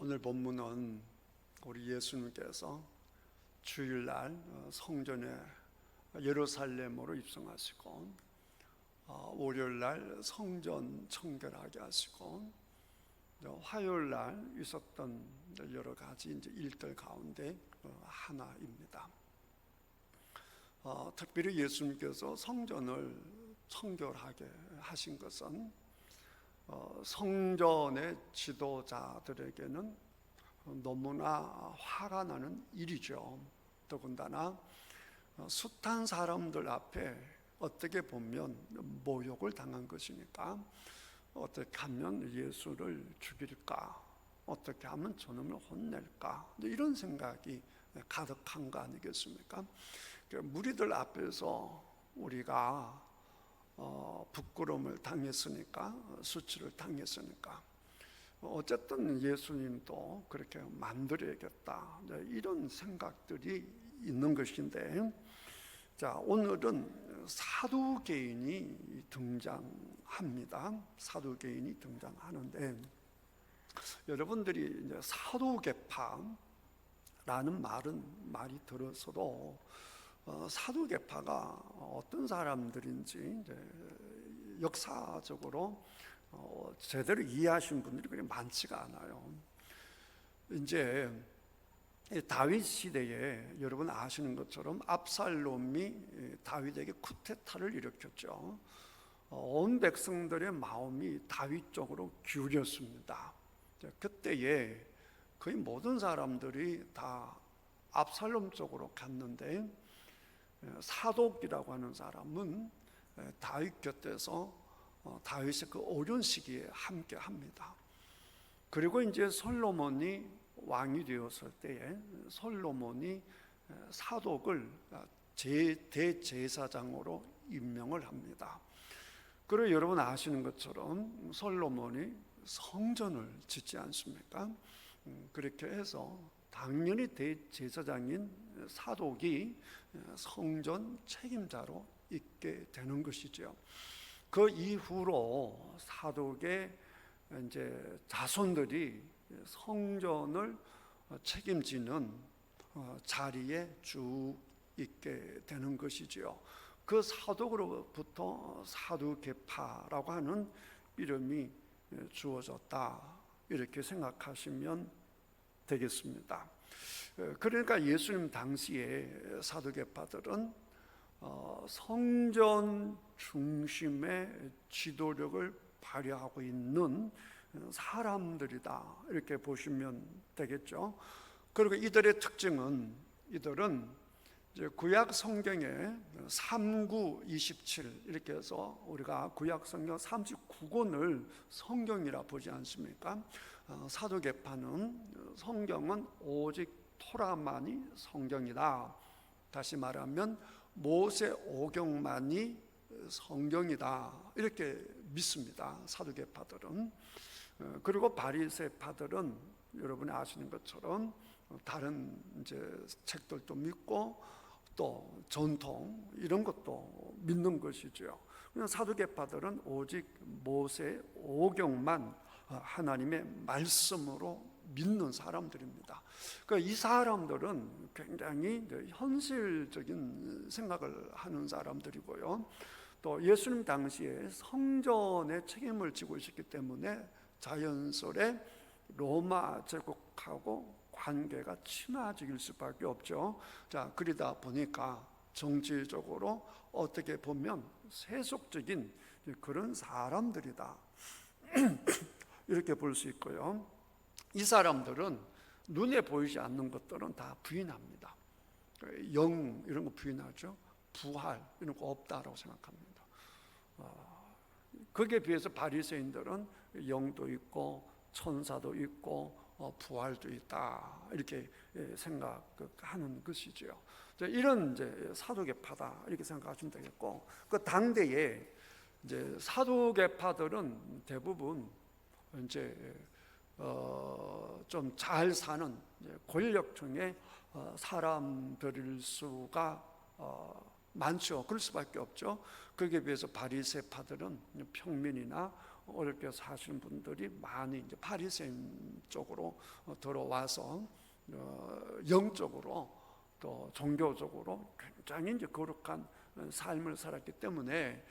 오늘 본문은 우리 예수님께서 주일날 성전에 예루살렘으로 입성하시고 월요일날 성전 청결하게 하시고 화요일날 있었던 여러 가지 일들 가운데 하나입니다. 특별히 예수님께서 성전을 청결하게 하신 것은 성전의 지도자들에게는 너무나 화가 나는 일이죠. 더군다나 숱한 사람들 앞에 어떻게 보면 모욕을 당한 것이니까 어떻게 하면 예수를 죽일까, 어떻게 하면 저놈을 혼낼까, 이런 생각이 가득한 거 아니겠습니까? 무리들 앞에서 우리가 부끄러움을 당했으니까, 수치를 당했으니까 어쨌든 예수님도 그렇게 만들어야겠다, 이런 생각들이 있는 것인데, 자, 오늘은 사두개인이 등장합니다. 사두개인이 등장하는데, 여러분들이 이제 사두개파라는 말이 들었어도 사두개파가 어떤 사람들인지 이제 역사적으로 제대로 이해하신 분들이 그렇게 많지가 않아요. 이제 다윗 시대에 여러분 아시는 것처럼 압살롬이 다윗에게 쿠데타를 일으켰죠. 온 백성들의 마음이 다윗 쪽으로 기울였습니다. 그때에 거의 모든 사람들이 다 압살롬 쪽으로 갔는데, 사독이라고 하는 사람은 다윗 곁에서 다윗의 그 어려운 시기에 함께 합니다. 그리고 이제 솔로몬이 왕이 되었을 때에 솔로몬이 사독을 대제사장으로 임명을 합니다. 그리고 여러분 아시는 것처럼 솔로몬이 성전을 짓지 않습니까? 그렇게 해서 당연히 대제사장인 사독이 성전 책임자로 있게 되는 것이죠. 그 이후로 사독의 이제 자손들이 성전을 책임지는 자리에 쭉 있게 되는 것이지요. 그 사독으로부터 사두개파라고 하는 이름이 주어졌다, 이렇게 생각하시면 되겠습니다. 그러니까 예수님 당시에 사두개파들은 성전 중심의 지도력을 발휘하고 있는 사람들이다, 이렇게 보시면 되겠죠. 그리고 이들의 특징은, 이들은 이제 구약 성경에 3927 이렇게 해서 우리가 구약 성경 39권을 성경이라 보지 않습니까? 사두개파는 성경은 오직 토라만이 성경이다, 다시 말하면 모세 오경만이 성경이다, 이렇게 믿습니다, 사두개파들은. 그리고 바리새파들은 여러분이 아시는 것처럼 다른 이제 책들도 믿고 또 전통 이런 것도 믿는 것이죠. 사두개파들은 오직 모세 오경만 하나님의 말씀으로 믿는 사람들입니다. 그러니까 이 사람들은 굉장히 현실적인 생각을 하는 사람들이고요. 또 예수님 당시에 성전의 책임을 지고 있었기 때문에 자연스레 로마 제국하고 관계가 친화적일 수밖에 없죠. 자, 그러다 보니까 정치적으로 어떻게 보면 세속적인 그런 사람들이다, 이렇게 볼 수 있고요. 이 사람들은 눈에 보이지 않는 것들은 다 부인합니다. 영 이런 거 부인하죠. 부활 이런 거 없다라고 생각합니다. 거기에 비해서 바리새인들은 영도 있고 천사도 있고 부활도 있다, 이렇게 생각하는 것이죠. 이런 이제 사두개파다, 이렇게 생각하시면 되겠고, 그 당대에 이제 사두개파들은 대부분 이제 좀 잘 사는 권력층의 사람들일 수가 많죠. 그럴 수밖에 없죠. 거기에 비해서 바리새파들은 평민이나 어렵게 사시는 분들이 많이 이제 바리새인 쪽으로 들어와서 영적으로 또 종교적으로 굉장히 이제 거룩한 삶을 살았기 때문에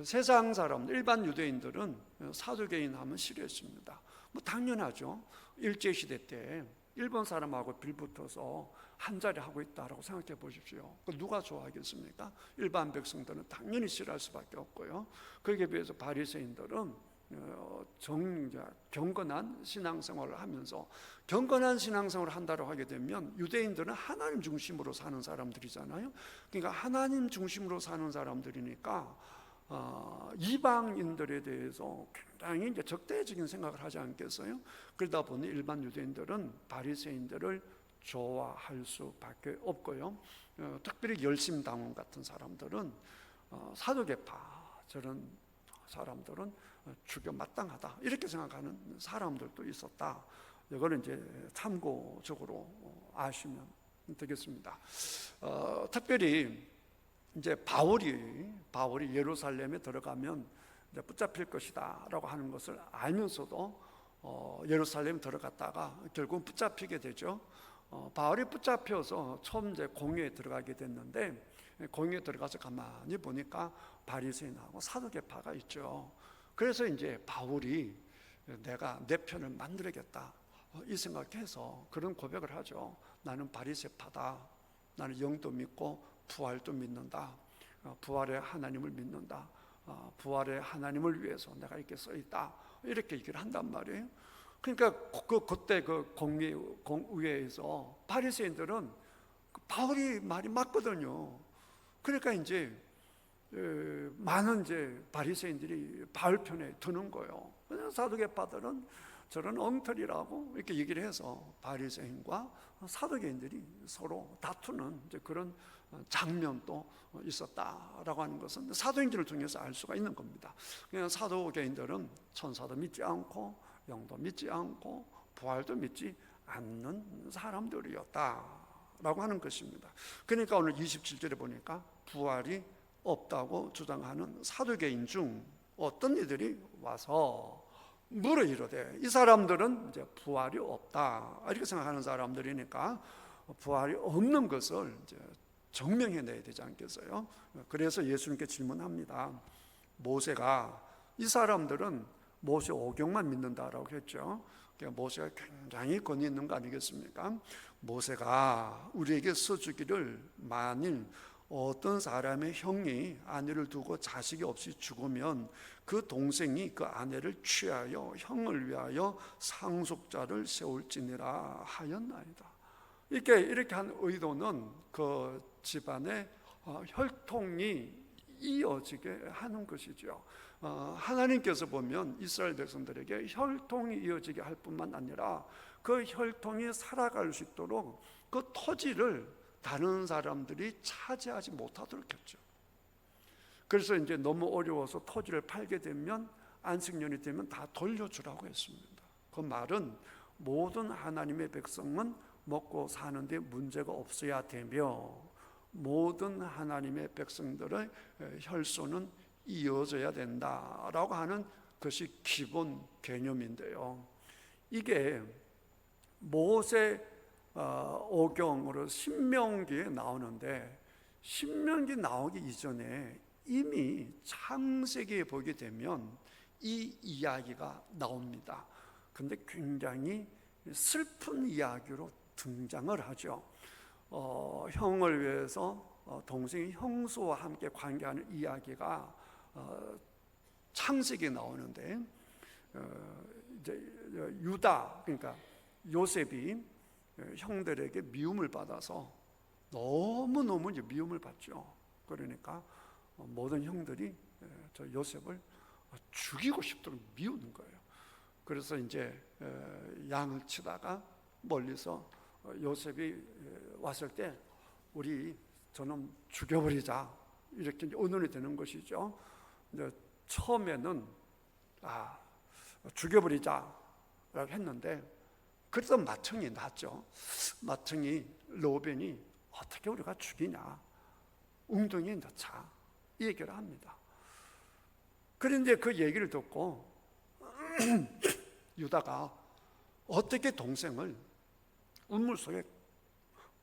세상 사람, 일반 유대인들은 사두개인 하면 싫어했습니다. 뭐 당연하죠. 일제시대 때 일본 사람하고 빌붙어서 한 자리 하고 있다라고 생각해 보십시오. 누가 좋아하겠습니까? 일반 백성들은 당연히 싫어할 수밖에 없고요. 거기에 비해서 바리새인들은 경건한 신앙생활을 하면서, 경건한 신앙생활을 한다고 하게 되면 유대인들은 하나님 중심으로 사는 사람들이잖아요. 그러니까 하나님 중심으로 사는 사람들이니까 이방인들에 대해서 굉장히 이제 적대적인 생각을 하지 않겠어요? 그러다 보니 일반 유대인들은 바리새인들을 좋아할 수밖에 없고요. 특별히 열심당원 같은 사람들은 사두개파 저런 사람들은 죽여 마땅하다 이렇게 생각하는 사람들도 있었다. 이거는 이제 참고적으로 아시면 되겠습니다. 특별히 이제 바울이 예루살렘에 들어가면 이제 붙잡힐 것이다라고 하는 것을 알면서도 예루살렘 들어갔다가 결국 붙잡히게 되죠. 바울이 붙잡혀서 처음 이제 공회에 들어가게 됐는데, 공회에 들어가서 가만히 보니까 바리새인하고 사두개파가 있죠. 그래서 이제 바울이 내가 내 편을 만들어야겠다 이 생각해서 그런 고백을 하죠. 나는 바리새파다. 나는 영도 믿고 부활도 믿는다. 부활의 하나님을 믿는다. 부활의 하나님을 위해서 내가 이렇게 써 있다. 이렇게 얘기를 한단 말이에요. 그러니까 그때 그 공의회에서 바리새인들은 바울이 말이 맞거든요. 그러니까 이제 많은 이제 바리새인들이 바울 편에 드는 거예요. 사두개파들은 저런 엉터리라고 이렇게 얘기를 해서 바리새인과 사두개인들이 서로 다투는 이제 그런 장면도 있었다라고 하는 것은 사도행전을 통해서 알 수가 있는 겁니다. 그냥 사도개인들은 천사도 믿지 않고 영도 믿지 않고 부활도 믿지 않는 사람들이었다라고 하는 것입니다. 그러니까 오늘 27절에 보니까 부활이 없다고 주장하는 사두개인 중 어떤 이들이 와서 물어 이르되, 이 사람들은 이제 부활이 없다 이렇게 생각하는 사람들이니까 부활이 없는 것을 이제 증명해내야 되지 않겠어요? 그래서 예수님께 질문합니다. 모세가, 이 사람들은 모세 오경만 믿는다라고 했죠. 그러니까 모세가 굉장히 권위 있는 거 아니겠습니까? 모세가 우리에게 써주기를, 만일 어떤 사람의 형이 아내를 두고 자식이 없이 죽으면 그 동생이 그 아내를 취하여 형을 위하여 상속자를 세울지니라 하였나이다. 이렇게 한 의도는 그 집안의 혈통이 이어지게 하는 것이죠. 하나님께서 보면 이스라엘 백성들에게 혈통이 이어지게 할 뿐만 아니라 그 혈통이 살아갈 수 있도록 그 토지를 다른 사람들이 차지하지 못하도록 했죠. 그래서 이제 너무 어려워서 토지를 팔게 되면 안식년이 되면 다 돌려주라고 했습니다. 그 말은 모든 하나님의 백성은 먹고 사는데 문제가 없어야 되며 모든 하나님의 백성들의 혈소는 이어져야 된다라고 하는 것이 기본 개념인데요. 이게 모세 오경으로 신명기에 나오는데, 신명기 나오기 이전에 이미 창세기에 보게 되면 이 이야기가 나옵니다. 근데 굉장히 슬픈 이야기로 등장을 하죠. 형을 위해서 동생이 형수와 함께 관계하는 이야기가 창세기에 나오는데, 이제 유다, 그러니까 요셉이 형들에게 미움을 받아서 너무너무 이제 미움을 받죠. 그러니까 모든 형들이 저 요셉을 죽이고 싶도록 미우는 거예요. 그래서 이제 양을 치다가 멀리서 요셉이 왔을 때 우리 저놈 죽여버리자 이렇게 의논이 되는 것이죠. 이제 처음에는 죽여버리자라고 했는데, 그래서 마청이 났죠. 마청이 르우벤이 어떻게 우리가 죽이냐, 웅덩이에 넣자 이 얘기를 합니다. 그런데 그 얘기를 듣고 유다가 어떻게 동생을 우물 속에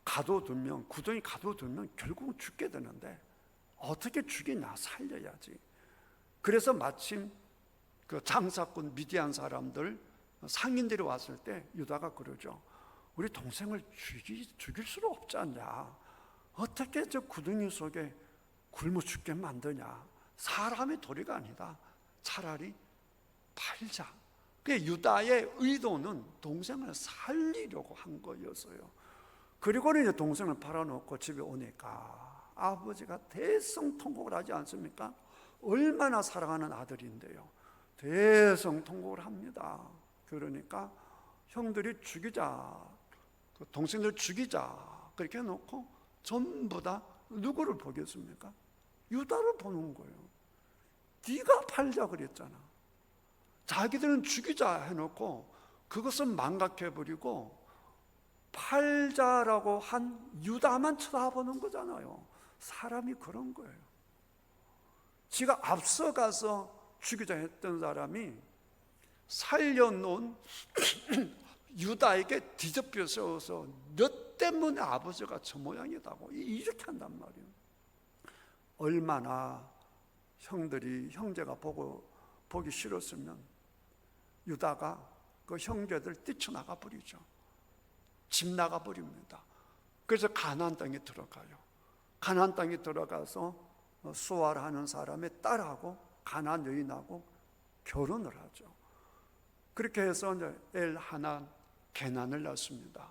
가둬두면, 구덩이 가둬두면 결국은 죽게 되는데 어떻게 죽이냐, 살려야지. 그래서 마침 그 장사꾼 미디안 사람들 상인들이 왔을 때 유다가 그러죠. 우리 동생을 죽일 수는 없지 않냐. 어떻게 저 구덩이 속에 굶어 죽게 만드냐. 사람의 도리가 아니다. 차라리 팔자. 그 유다의 의도는 동생을 살리려고 한 거였어요. 그리고는 이제 동생을 팔아놓고 집에 오니까 아버지가 대성통곡을 하지 않습니까? 얼마나 사랑하는 아들인데요. 대성통곡을 합니다. 그러니까 형들이 죽이자, 동생들 죽이자 그렇게 해놓고 전부 다 누구를 보겠습니까? 유다를 보는 거예요. 네가 팔자 그랬잖아. 자기들은 죽이자 해놓고 그것을 망각해버리고 팔자라고 한 유다만 쳐다보는 거잖아요. 사람이 그런 거예요. 지가 앞서가서 죽이자 했던 사람이 살려놓은 유다에게 뒤집혀 세워서 너 때문에 아버지가 저 모양이다고 이렇게 한단 말이에요. 얼마나 형제가 보기 싫었으면 유다가 그 형제들 뛰쳐나가 버리죠. 집 나가 버립니다. 그래서 가나안 땅에 들어가요. 가나안 땅에 들어가서 수아라는 사람의 딸하고 가나안 여인하고 결혼을 하죠. 그렇게 해서 이제 엘하난 게난을 낳습니다.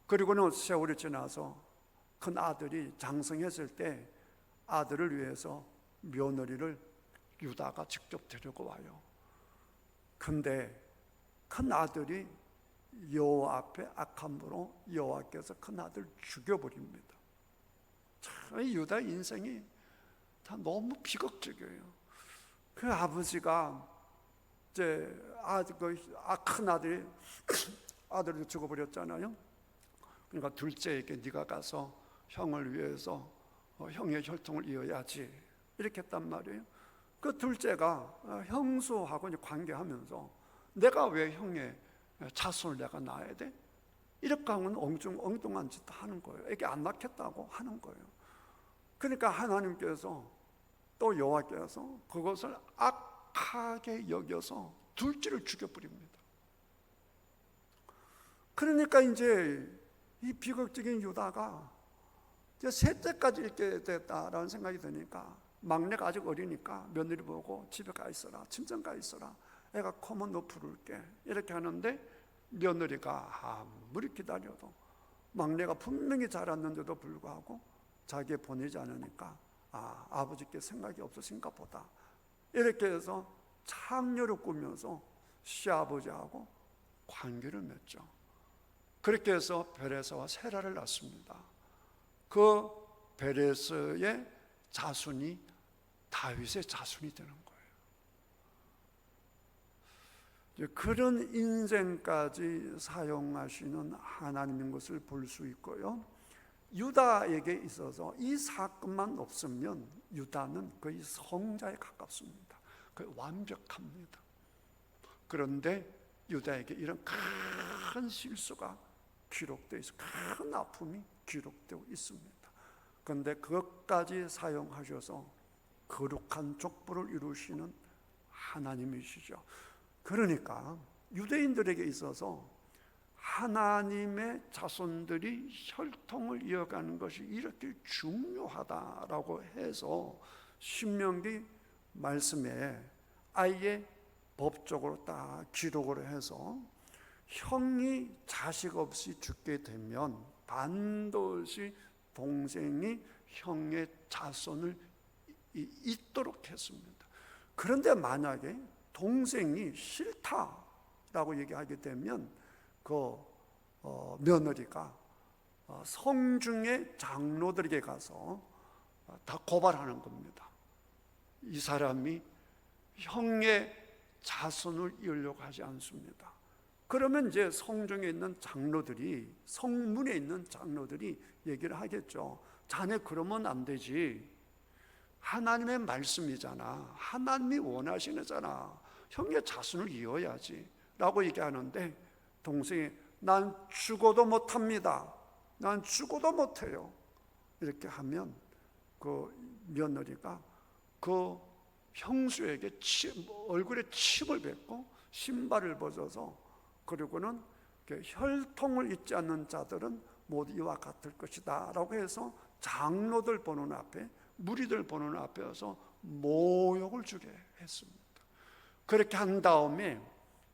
그리고는 세월이 지나서 큰 아들이 장성했을 때 아들을 위해서 며느리를 유다가 직접 데리고 와요. 근데 큰 아들이 여호와 앞에 악함으로 여호와께서 큰 아들 죽여버립니다. 참 유다 인생이 다 너무 비극적이에요. 그 아버지가 이제 큰 아들이 아들을 죽어버렸잖아요. 그러니까 둘째에게 네가 가서 형을 위해서 형의 혈통을 이어야지 이렇게 했단 말이에요. 그 둘째가 형수하고 이제 관계하면서 내가 왜 형의 자손을 내가 낳아야 돼? 이렇게 하면 엉뚱한 짓 하는 거예요. 이게 안 낳겠다고 하는 거예요. 그러니까 하나님께서 또 여호와께서 그것을 악하게 여겨서 둘째를 죽여버립니다. 그러니까 이제 이 비극적인 유다가 이제 셋째까지 이렇게 됐다라는 생각이 드니까 막내가 아직 어리니까 며느리 보고 집에 가 있어라, 친정 가 있어라, 애가 커면 너 부를게 이렇게 하는데 며느리가 아무리 기다려도 막내가 분명히 자랐는데도 불구하고 자기에 보내지 않으니까 아버지께 생각이 없으신가 보다 이렇게 해서 창녀를 꾸면서 시아버지하고 관계를 맺죠. 그렇게 해서 베레스와 세라를 낳습니다. 그 베레스의 자손이 다윗의 자손이 되는 거예요. 그런 인생까지 사용하시는 하나님인 것을 볼 수 있고요. 유다에게 있어서 이 사건만 없으면 유다는 거의 성자에 가깝습니다. 거의 완벽합니다. 그런데 유다에게 이런 큰 실수가 기록되어 있어, 큰 아픔이 기록되어 있습니다. 그런데 그것까지 사용하셔서 거룩한 족보를 이루시는 하나님이시죠. 그러니까 유대인들에게 있어서 하나님의 자손들이 혈통을 이어가는 것이 이렇게 중요하다라고 해서 신명기 말씀에 아예 법적으로 딱 기록을 해서 형이 자식 없이 죽게 되면 반드시 동생이 형의 자손을 잇도록 했습니다. 그런데 만약에 동생이 싫다라고 얘기하게 되면 그 며느리가 성중의 장로들에게 가서 다 고발하는 겁니다. 이 사람이 형의 자손을 이으려고 하지 않습니다. 그러면 이제 성중에 있는 장로들이, 성문에 있는 장로들이 얘기를 하겠죠. 자네 그러면 안 되지. 하나님의 말씀이잖아. 하나님이 원하시잖아. 형의 자손을 이어야지 라고 얘기하는데, 동생이 난 죽어도 못합니다, 난 죽어도 못해요, 이렇게 하면 그 며느리가 그 형수에게 얼굴에 침을 뱉고 신발을 벗어서, 그리고는 혈통을 잊지 않는 자들은 모두 이와 같을 것이다 라고 해서 장로들 보는 앞에, 무리들 보는 앞에서 모욕을 주게 했습니다. 그렇게 한 다음에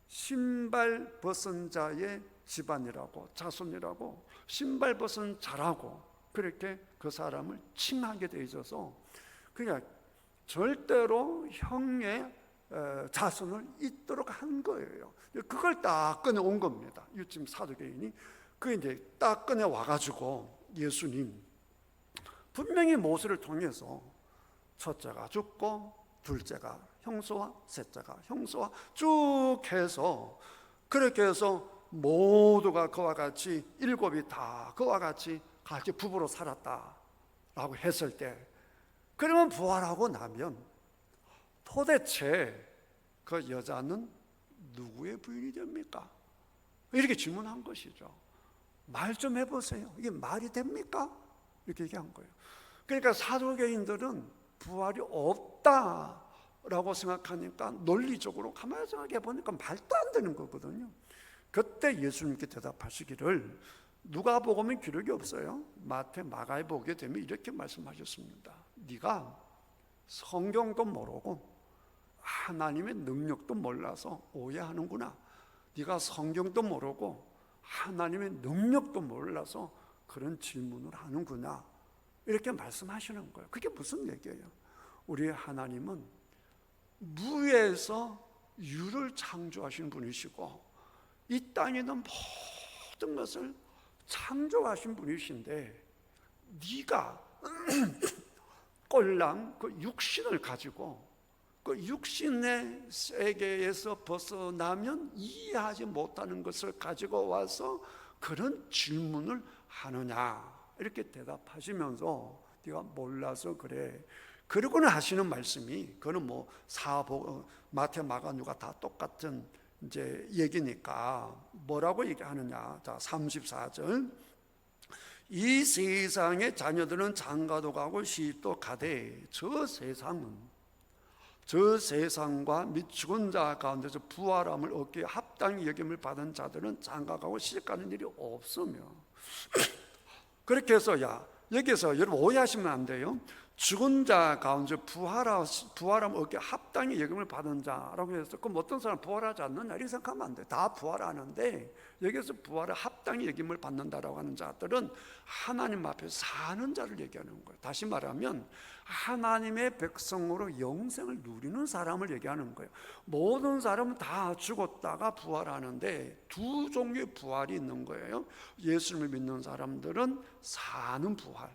신발 벗은 자의 집안이라고, 자손이라고, 신발 벗은 자라고 그렇게 그 사람을 칭하게 돼 있어서, 그냥 절대로 형의 자손을 잇도록 한 거예요. 그걸 딱 꺼내온 겁니다. 지금 사도계인이 그 이제 딱 꺼내 와가지고, 예수님 분명히 모세를 통해서 첫째가 죽고 둘째가 형수와 셋째가 형수와 쭉 해서, 그렇게 해서 모두가 그와 같이, 일곱이 다 그와 같이 부부로 살았다라고 했을 때, 그러면 부활하고 나면 도대체 그 여자는 누구의 부인이 됩니까? 이렇게 질문한 것이죠. 말 좀 해보세요. 이게 말이 됩니까? 이렇게 얘기한 거예요. 그러니까 사도계인들은 부활이 없다라고 생각하니까 논리적으로 가만히 생각해 보니까 말도 안 되는 거거든요. 그때 예수님께 대답하시기를, 누가복음은 기록이 없어요. 마태, 마가에 보게 되면 이렇게 말씀하셨습니다. 네가 성경도 모르고 하나님의 능력도 몰라서 오해하는구나. 네가 성경도 모르고 하나님의 능력도 몰라서 그런 질문을 하는구나, 이렇게 말씀하시는 거예요. 그게 무슨 얘기예요? 우리 하나님은 무에서 유를 창조하신 분이시고, 이 땅에 있는 모든 것을 창조하신 분이신데, 네가 꼴랑 그 육신을 가지고 그 육신의 세계에서 벗어나면 이해하지 못하는 것을 가지고 와서 그런 질문을 하느냐, 이렇게 대답하시면서 네가 몰라서 그래. 그러고는 하시는 말씀이, 그거는 뭐 마태, 마가, 누가 다 똑같은 이제 얘기니까 뭐라고 얘기하느냐. 자, 34절. 이 세상의 자녀들은 장가도 가고 시집도 가되 저 세상과 및 죽은 자 가운데서 부활함을 얻기에 합당히 여김을 받은 자들은 장가가고 시집가는 일이 없으며. 그렇게 해서 여기서 여러분 오해하시면 안 돼요. 죽은 자 가운데 부활함을 얻기에 합당히 여김을 받은 자라고 해서, 그럼 어떤 사람 부활하지 않느냐 이렇게 생각하면 안 돼요. 다 부활하는데, 여기서 부활을 합당히 여김을 받는다라고 하는 자들은 하나님 앞에서 사는 자를 얘기하는 거예요. 다시 말하면 하나님의 백성으로 영생을 누리는 사람을 얘기하는 거예요. 모든 사람은 다 죽었다가 부활하는데 두 종류의 부활이 있는 거예요. 예수님을 믿는 사람들은 사는 부활,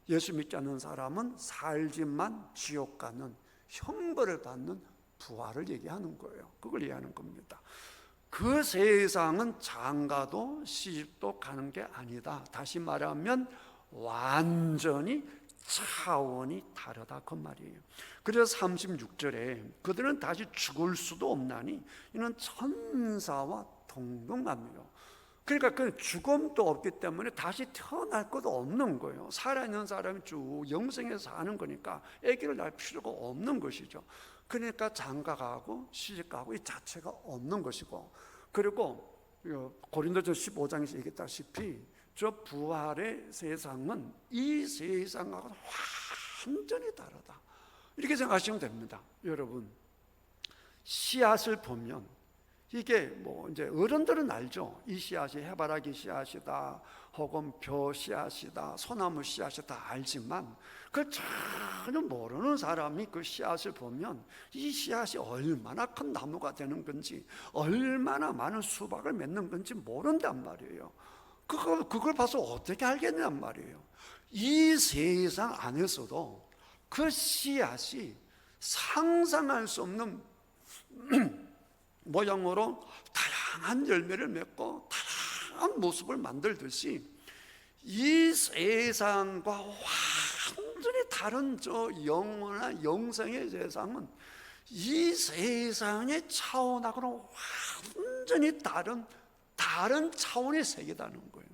예수 믿지 않는 사람은 살지만 지옥 가는, 형벌을 받는 부활을 얘기하는 거예요. 그걸 얘기하는 겁니다. 그 세상은 장가도 시집도 가는 게 아니다. 다시 말하면 완전히 차원이 다르다, 그 말이에요. 그래서 36절에 그들은 다시 죽을 수도 없나니 이는 천사와 동등하며, 그러니까 그 죽음도 없기 때문에 다시 태어날 것도 없는 거예요. 살아있는 사람이 쭉 영생에서 사는 거니까 아기를 낳을 필요가 없는 것이죠. 그러니까 장가가고 시집가고 이 자체가 없는 것이고, 그리고 고린도전 15장에서 얘기했다시피 저 부활의 세상은 이 세상하고 완전히 다르다, 이렇게 생각하시면 됩니다. 여러분, 씨앗을 보면 이게 뭐 이제 어른들은 알죠. 이 씨앗이 해바라기 씨앗이다, 혹은 벼 씨앗이다, 소나무 씨앗이다 알지만, 그걸 전혀 모르는 사람이 그 씨앗을 보면 이 씨앗이 얼마나 큰 나무가 되는 건지, 얼마나 많은 수박을 맺는 건지 모른단 말이에요. 그걸 봐서 어떻게 알겠냔 말이에요. 이 세상 안에서도 그 씨앗이 상상할 수 없는 모양으로 다양한 열매를 맺고 다양한 모습을 만들듯이, 이 세상과 완전히 다른 저 영원한 영생의 세상은 이 세상의 차원하고는 완전히 다른 차원의 세계다는 거예요.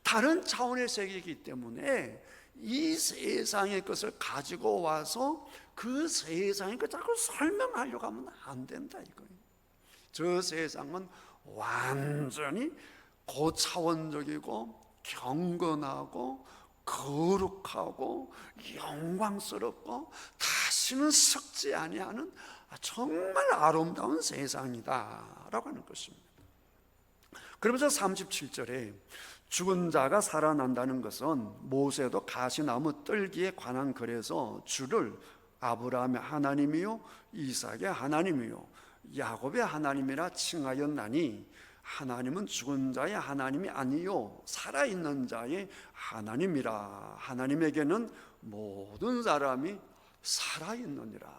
다른 차원의 세계이기 때문에 이 세상의 것을 가지고 와서 그 세상의 것 자꾸 설명하려고 하면 안 된다 이거예요. 저 세상은 완전히 고차원적이고 경건하고 거룩하고 영광스럽고 다시는 썩지 아니하는 정말 아름다운 세상이다라고 하는 것입니다. 그러면서 37절에 죽은 자가 살아난다는 것은 모세도 가시나무 뜰기에 관한 글에서 주를 아브라함의 하나님이요 이삭의 하나님이요 야곱의 하나님이라 칭하였나니 하나님은 죽은 자의 하나님이 아니요 살아있는 자의 하나님이라. 하나님에게는 모든 사람이 살아있느니라.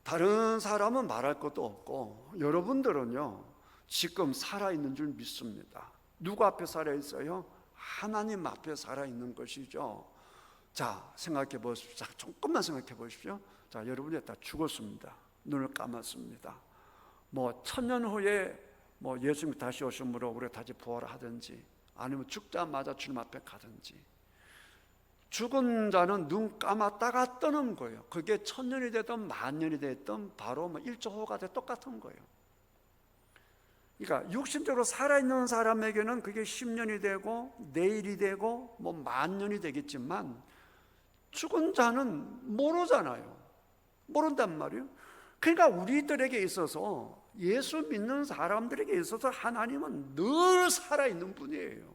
다른 사람은 말할 것도 없고 여러분들은요 지금 살아있는 줄 믿습니다. 누구 앞에 살아있어요? 하나님 앞에 살아있는 것이죠. 자, 생각해 보십시오. 자, 조금만 생각해 보십시오. 자, 여러분이 다 죽었습니다. 눈을 감았습니다. 뭐 천년 후에 뭐 예수님이 다시 오심으로 우리가 다시 부활하든지 아니면 죽자마자 주님 앞에 가든지, 죽은 자는 눈 감았다가 뜨는 거예요. 그게 천년이 되든 만년이 되든 바로 뭐 1초 후가 돼 똑같은 거예요. 그러니까 육신적으로 살아있는 사람에게는 그게 10년이 되고 내일이 되고 뭐 만년이 되겠지만 죽은 자는 모르잖아요. 모른단 말이에요. 그러니까 우리들에게 있어서, 예수 믿는 사람들에게 있어서 하나님은 늘 살아있는 분이에요.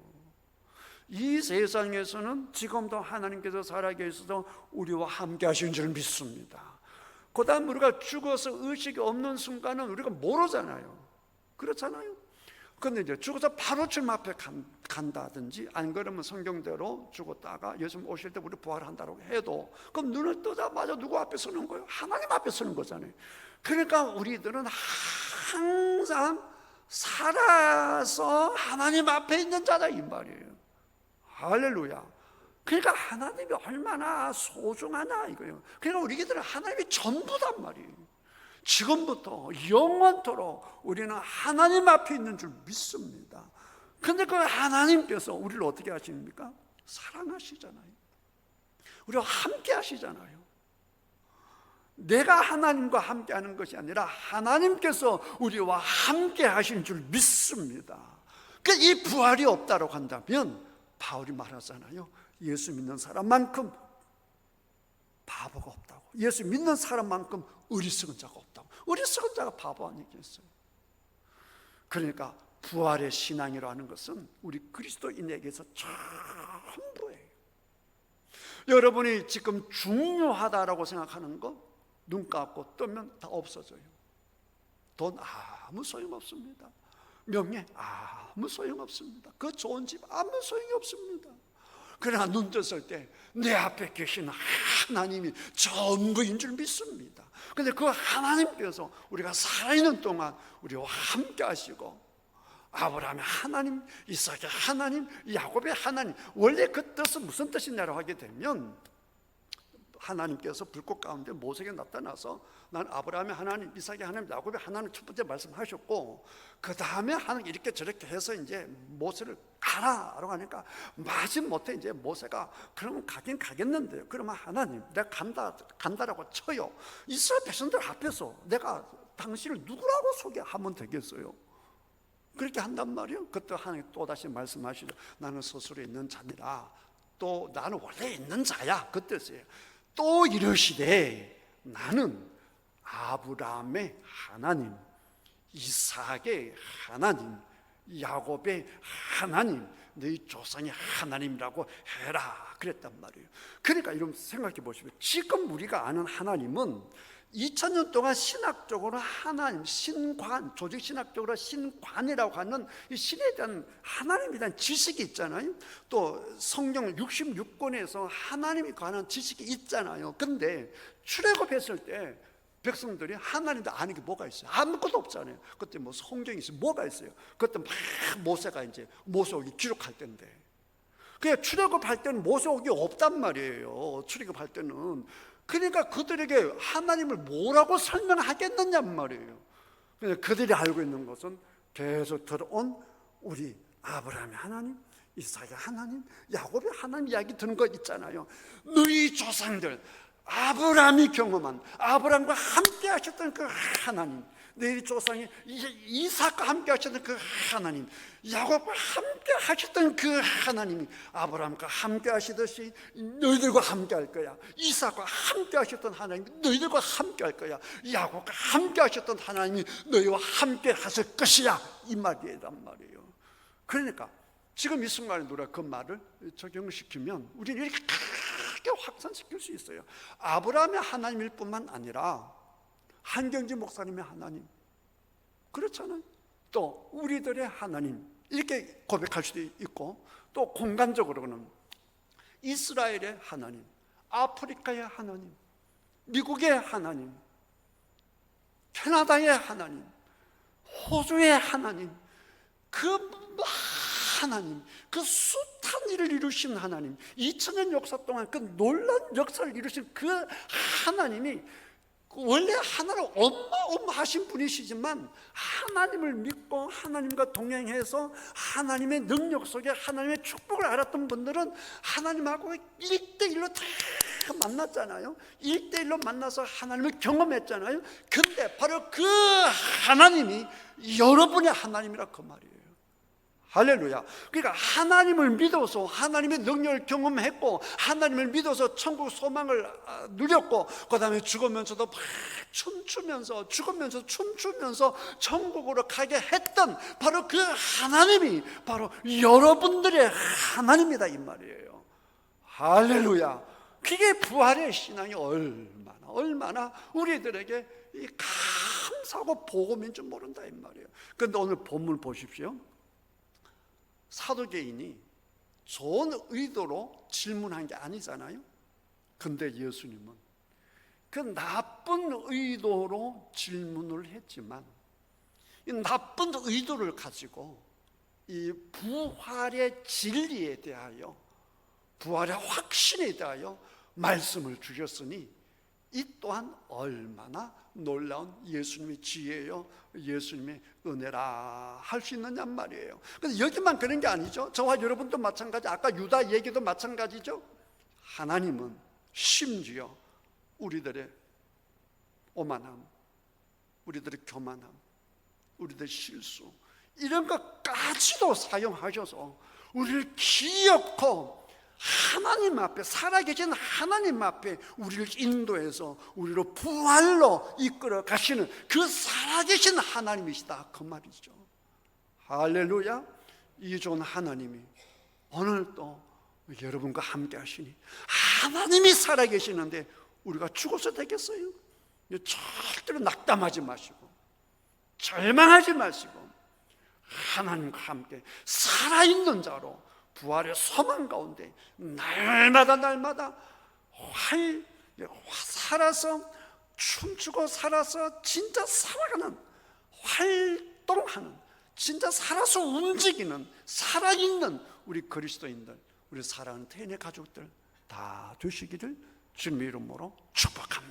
이 세상에서는 지금도 하나님께서 살아계셔서 우리와 함께 하신 줄 믿습니다. 그 다음 우리가 죽어서 의식이 없는 순간은 우리가 모르잖아요. 그렇잖아요. 그런데 이제 죽어서 바로 주님 앞에 간다든지, 안 그러면 성경대로 죽었다가 예수님 오실 때 우리 부활한다고 해도, 그럼 눈을 뜨자마자 누구 앞에 서는 거예요? 하나님 앞에 서는 거잖아요. 그러니까 우리들은 항상 살아서 하나님 앞에 있는 자다 이 말이에요. 할렐루야. 그러니까 하나님이 얼마나 소중하냐 이거예요. 그러니까 우리들은 하나님이 전부단 말이에요. 지금부터 영원토록 우리는 하나님 앞에 있는 줄 믿습니다. 그런데 그 하나님께서 우리를 어떻게 하십니까? 사랑하시잖아요. 우리와 함께 하시잖아요. 내가 하나님과 함께 하는 것이 아니라 하나님께서 우리와 함께 하신 줄 믿습니다. 그러니까 이 부활이 없다고 한다면 바울이 말하잖아요. 예수 믿는 사람만큼 바보가 없다고. 예수 믿는 사람만큼 어리석은 자가 없다고. 어리석은 자가 바보 아니겠어요? 그러니까 부활의 신앙이라는 것은 우리 그리스도인에게서 전부예요. 여러분이 지금 중요하다라고 생각하는 거 눈 감고 뜨면 다 없어져요. 돈 아무 소용없습니다. 명예 아무 소용없습니다. 그 좋은 집 아무 소용이 없습니다. 그러나 눈 떴을 때 내 앞에 계신 하나님이 전부인 줄 믿습니다. 그런데 그 하나님께서 우리가 살아있는 동안 우리와 함께 하시고, 아브라함의 하나님, 이삭의 하나님, 야곱의 하나님, 원래 그 뜻은 무슨 뜻이냐고 하게 되면, 하나님께서 불꽃 가운데 모세에게 나타나서 난 아브라함의 하나님, 이삭의 하나님, 야곱의 하나님 첫 번째 말씀하셨고, 그 다음에 하나님 이렇게 저렇게 해서 이제 모세를 가라라고 하니까 마지못해 이제 모세가 그러면 가긴 가겠는데요. 그러면 하나님 내가 간다라고 쳐요. 이스라엘 백성들 앞에서 내가 당신을 누구라고 소개하면 되겠어요? 그렇게 한단 말이에요. 그때 하나님 또 다시 말씀하시죠. 나는 스스로 있는 자니라. 또 나는 원래 있는 자야. 그 뜻이에요. 또 이러시되 나는 아브라함의 하나님, 이삭의 하나님, 야곱의 하나님, 너희 조상의 하나님이라고 해라 그랬단 말이에요. 그러니까 여러분 생각해 보시면 지금 우리가 아는 하나님은 2000년 동안 신학적으로 하나님, 신관, 조직신학적으로 신관이라고 하는 이 신에 대한 하나님에 대한 지식이 있잖아요. 또 성경 66권에서 하나님에 관한 지식이 있잖아요. 근데 출애굽했을 때 백성들이 하나님도 아는 게 뭐가 있어요? 아무것도 없잖아요. 그때 뭐 성경이 있어요? 뭐가 있어요? 그때 막 모세가 이제 모세오기 기록할 때인데, 그냥 출애굽할 때는 모세옥이 없단 말이에요. 출애굽할 때는. 그러니까 그들에게 하나님을 뭐라고 설명하겠느냐 말이에요. 그냥 그들이 알고 있는 것은 계속 들어온 우리 아브라함의 하나님, 이삭의 하나님, 야곱의 하나님 이야기 듣는 거 있잖아요. 너희 조상들 아브라함이 경험한, 아브라함과 함께 하셨던 그 하나님, 너희 조상이 이삭과 함께 하셨던 그 하나님, 야곱과 함께 하셨던 그 하나님이 아브라함과 함께 하시듯이 너희들과 함께 할 거야. 이삭과 함께 하셨던 하나님이 너희들과 함께 할 거야. 야곱과 함께 하셨던 하나님이 너희와 함께 하실 것이야, 이 말이란 말이에요. 그러니까 지금 이 순간에 우리가 그 말을 적용시키면 우리는 이렇게 크게 확산시킬 수 있어요. 아브라함의 하나님일 뿐만 아니라 한경지 목사님의 하나님, 그렇잖아요. 또 우리들의 하나님, 이렇게 고백할 수도 있고, 또 공간적으로는 이스라엘의 하나님, 아프리카의 하나님, 미국의 하나님, 캐나다의 하나님, 호주의 하나님, 그 하나님, 그 숱한 일을 이루신 하나님, 2000년 역사 동안 그 놀라운 역사를 이루신 그 하나님이 원래 하나로 어마어마하신 분이시지만 하나님을 믿고 하나님과 동행해서 하나님의 능력 속에 하나님의 축복을 알았던 분들은 하나님하고 1대1로 다 만났잖아요. 1대1로 만나서 하나님을 경험했잖아요. 근데 바로 그 하나님이 여러분의 하나님이라 그 말이에요. 할렐루야. 그러니까 하나님을 믿어서 하나님의 능력을 경험했고, 하나님을 믿어서 천국 소망을 누렸고, 그 다음에 죽으면서도 막 춤추면서, 죽으면서 춤추면서 천국으로 가게 했던 바로 그 하나님이 바로 여러분들의 하나님이다, 이 말이에요. 할렐루야. 그게 부활의 신앙이 얼마나 우리들에게 이 감사하고 복음인 줄 모른다, 이 말이에요. 그런데 오늘 본문 보십시오. 사도계인이 좋은 의도로 질문한 게 아니잖아요. 근데 예수님은 그 나쁜 의도로 질문을 했지만 이 나쁜 의도를 가지고 이 부활의 진리에 대하여, 부활의 확신에 대하여 말씀을 주셨으니 이 또한 얼마나 놀라운 예수님의 지혜요, 예수님의 은혜라 할 수 있느냐 말이에요. 근데 여기만 그런 게 아니죠. 저와 여러분도 마찬가지, 아까 유다 얘기도 마찬가지죠. 하나님은 심지어 우리들의 오만함, 우리들의 교만함, 우리들의 실수, 이런 것까지도 사용하셔서 우리를 기억하고 하나님 앞에, 살아계신 하나님 앞에 우리를 인도해서 우리로 부활로 이끌어 가시는 그 살아계신 하나님이시다, 그 말이죠. 할렐루야. 이 좋은 하나님이 오늘 또 여러분과 함께 하시니, 하나님이 살아계시는데 우리가 죽어서 되겠어요? 절대로 낙담하지 마시고 절망하지 마시고 하나님과 함께 살아있는 자로 부활의 소망 가운데 날마다 살아서 춤추고 살아서 진짜 살아가는, 활동하는, 진짜 살아서 움직이는, 살아있는 우리 그리스도인들, 우리 사랑하는 태인의 가족들 다 되시기를 주님의 이름으로 축복합니다.